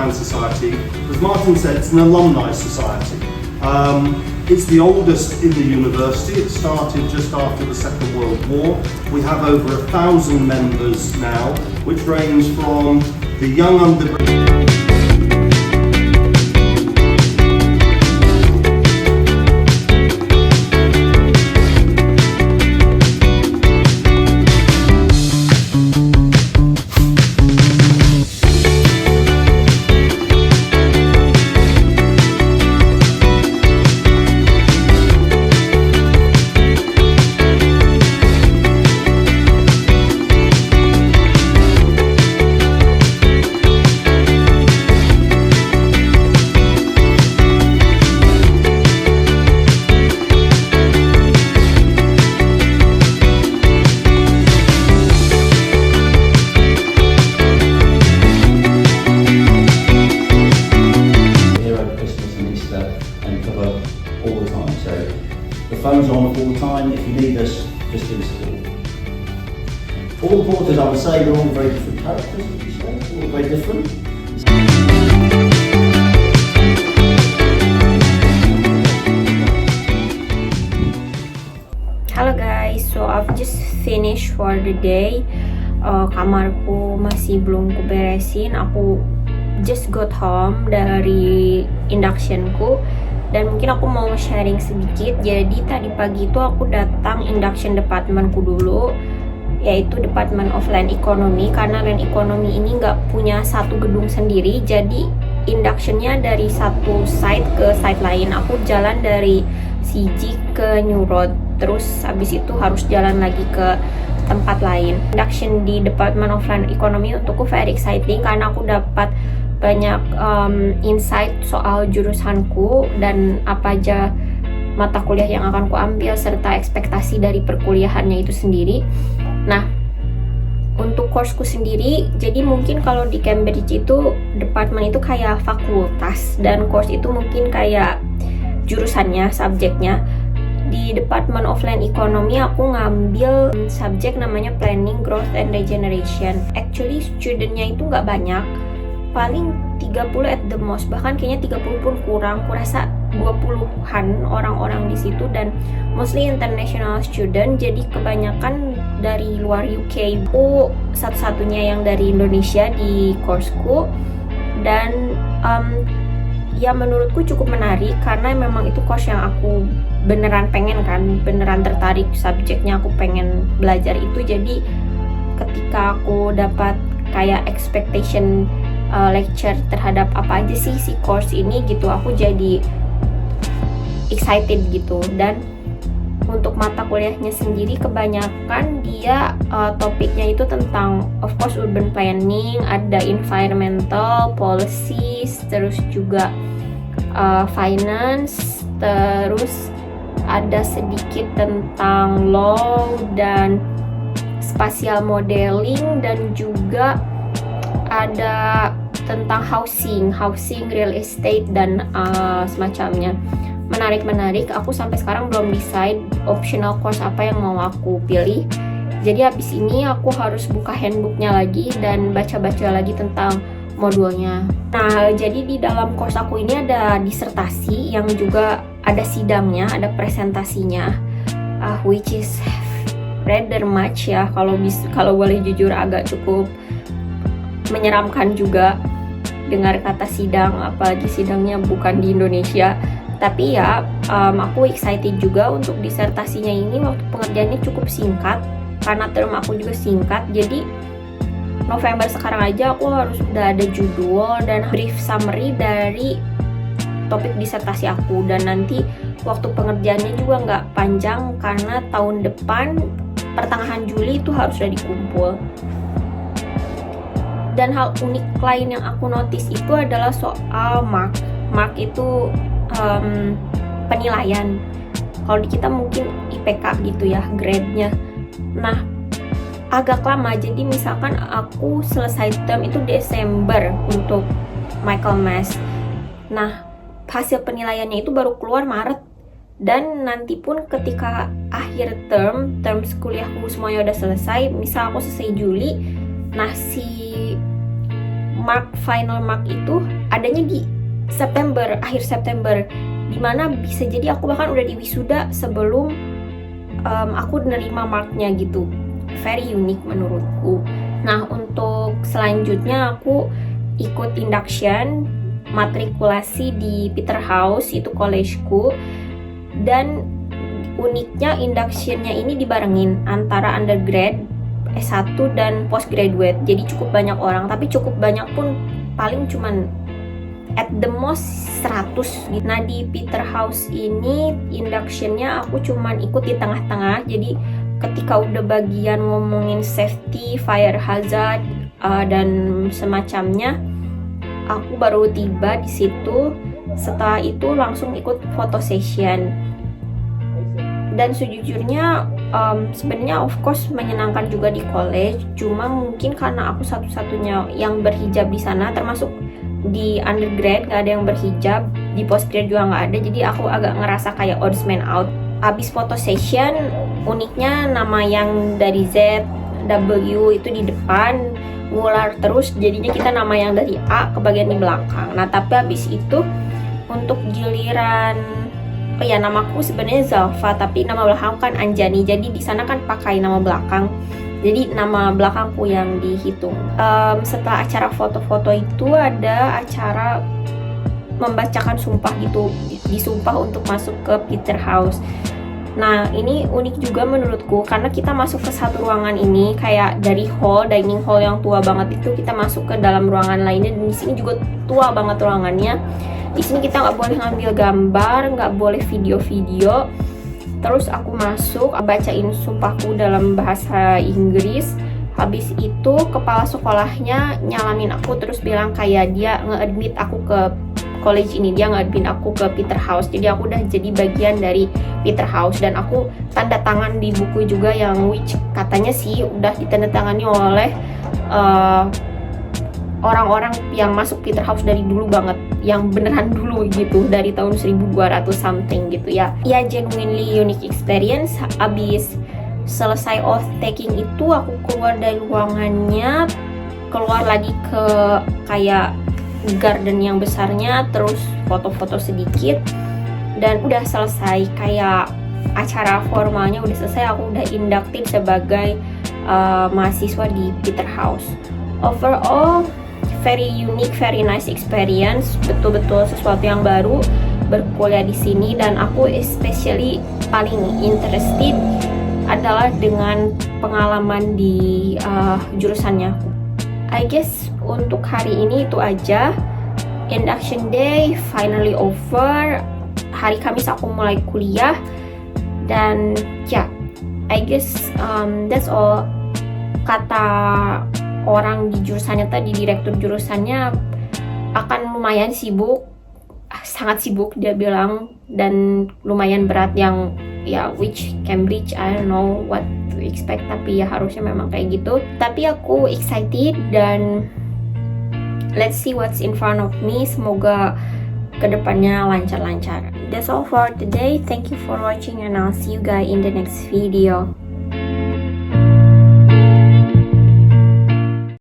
Plan Society. As Martin said, it's an alumni society. It's the oldest in the university. It started just after the Second World War. We have over 1,000 members now, which range from the young undergraduates. All the time, so the phone's on all the time. If you need us, just give us a call. All the porters, I would say, they're all very different characters, would you say? All very different. Halo guys, so I've just finished for the day. Kamarku masih belum kuberesin. Aku just got home dari inductionku. Dan mungkin aku mau sharing sedikit. Jadi tadi pagi itu aku datang induction departmentku dulu, yaitu Department of Land Economy. Karena Land Economy ini nggak punya satu gedung sendiri, jadi inductionnya dari satu site ke site lain. Aku jalan dari CG ke New Road, terus habis itu harus jalan lagi ke tempat lain. Induction di Department of Land Economy untukku very exciting karena aku dapat banyak insight soal jurusanku dan apa aja mata kuliah yang akan ku ambil serta ekspektasi dari perkuliahannya itu sendiri. Nah, untuk courseku sendiri, jadi mungkin kalau di Cambridge itu department itu kayak fakultas dan course itu mungkin kayak jurusannya, subjeknya. Di Department of Land Economy aku ngambil subjek namanya Planning, Growth, and Regeneration. Actually studentnya itu nggak banyak, paling 30 at the most, bahkan kayaknya 30 pun kurang. Kurasa 20-an orang-orang di situ dan mostly international student, jadi kebanyakan dari luar UK. Aku satu-satunya yang dari Indonesia di courseku dan ya menurutku cukup menarik karena memang itu course yang aku beneran pengen kan, beneran tertarik subjeknya, aku pengen belajar itu. Jadi ketika aku dapat kayak expectation lecture terhadap apa aja sih si course ini gitu, aku jadi excited gitu. Dan untuk mata kuliahnya sendiri kebanyakan dia topiknya itu tentang of course urban planning, ada environmental policies, terus juga finance, terus ada sedikit tentang law dan spatial modeling, dan juga ada tentang housing, real estate dan semacamnya. Menarik. Aku sampai sekarang belum decide optional course apa yang mau aku pilih. Jadi habis ini aku harus buka handbooknya lagi dan baca-baca lagi tentang modulnya. Nah, jadi di dalam course aku ini ada disertasi yang juga ada sidangnya, ada presentasinya, which is rather much ya. Kalau boleh jujur agak cukup menyeramkan juga dengar kata sidang, apalagi sidangnya bukan di Indonesia. Tapi ya aku excited juga untuk disertasinya ini. Waktu pengerjaannya cukup singkat karena term aku juga singkat, jadi November sekarang aja aku harus udah ada judul dan brief summary dari topik disertasi aku. Dan nanti waktu pengerjaannya juga nggak panjang karena tahun depan pertengahan Juli itu harus udah dikumpul. Dan hal unik lain yang aku notice itu adalah soal mark. Mark itu penilaian. Kalau di kita mungkin IPK gitu ya, grade-nya. Nah, agak lama. Jadi misalkan aku selesai term itu Desember untuk Michaelmas. Nah, hasil penilaiannya itu baru keluar Maret. Dan nanti pun ketika akhir term kuliahku semuanya udah selesai, misal aku selesai Juli, nah si final mark itu adanya di September, akhir September, dimana bisa jadi aku bahkan udah di wisuda sebelum aku nerima marknya gitu. Very unique menurutku. Nah, untuk selanjutnya aku ikut induction, matrikulasi di Peterhouse, itu collegeku. Dan uniknya inductionnya ini dibarengin antara undergrad, S1 dan postgraduate. Jadi cukup banyak orang, tapi cukup banyak pun paling cuman at the most 100. Nah, di Peterhouse ini inductionnya aku cuman ikut di tengah-tengah. Jadi ketika udah bagian ngomongin safety, fire hazard, dan semacamnya, aku baru tiba di situ. Setelah itu langsung ikut photo session. Dan sejujurnya sebenarnya of course menyenangkan juga di college. Cuma mungkin karena aku satu-satunya yang berhijab di sana, termasuk di undergrad gak ada yang berhijab, di postgrad juga gak ada, jadi aku agak ngerasa kayak odds man out. Abis photo session, uniknya nama yang dari Z, W itu di depan ngular terus, jadinya kita nama yang dari A ke bagian di belakang. Nah, tapi abis itu untuk giliran, oh ya, namaku sebenarnya Zalfa, tapi nama belakang kan Anjani, jadi di sana kan pakai nama belakang. Jadi nama belakangku yang dihitung. Setelah acara foto-foto itu ada acara membacakan sumpah gitu, disumpah untuk masuk ke Peterhouse. Nah, ini unik juga menurutku karena kita masuk ke satu ruangan ini kayak dari hall, dining hall yang tua banget itu, kita masuk ke dalam ruangan lainnya, dan di sini juga tua banget ruangannya. Di sini kita nggak boleh ngambil gambar, nggak boleh video-video. Terus aku masuk, bacain sumpahku dalam bahasa Inggris. Habis itu kepala sekolahnya nyalamin aku, terus bilang kayak dia nge-admit aku ke college ini, dia nge-admit aku ke Peterhouse. Jadi aku udah jadi bagian dari Peterhouse, dan aku tanda tangan di buku juga yang which katanya sih udah ditandatangani oleh orang-orang yang masuk Peterhouse dari dulu banget, yang beneran dulu gitu, dari tahun 1200 something gitu ya. Ya, genuinely unique experience. Abis selesai oath taking itu aku keluar dari ruangannya, keluar lagi ke kayak garden yang besarnya, terus foto-foto sedikit, dan udah selesai. Kayak acara formalnya udah selesai, aku udah inducted sebagai mahasiswa di Peterhouse. Overall very unique, very nice experience, betul-betul sesuatu yang baru berkuliah di sini. Dan aku especially paling interested adalah dengan pengalaman di jurusannya. I guess untuk hari ini itu aja. Induction day finally over. Hari Kamis aku mulai kuliah, dan ya, I guess that's all. Kata orang di jurusannya tadi, direktur jurusannya, akan lumayan sibuk, sangat sibuk dia bilang, dan lumayan berat yang ya which Cambridge, I don't know what to expect, tapi ya harusnya memang kayak gitu. Tapi aku excited dan let's see what's in front of me. Semoga kedepannya lancar-lancar. That's all for today. Thank you for watching and I'll see you guys in the next video.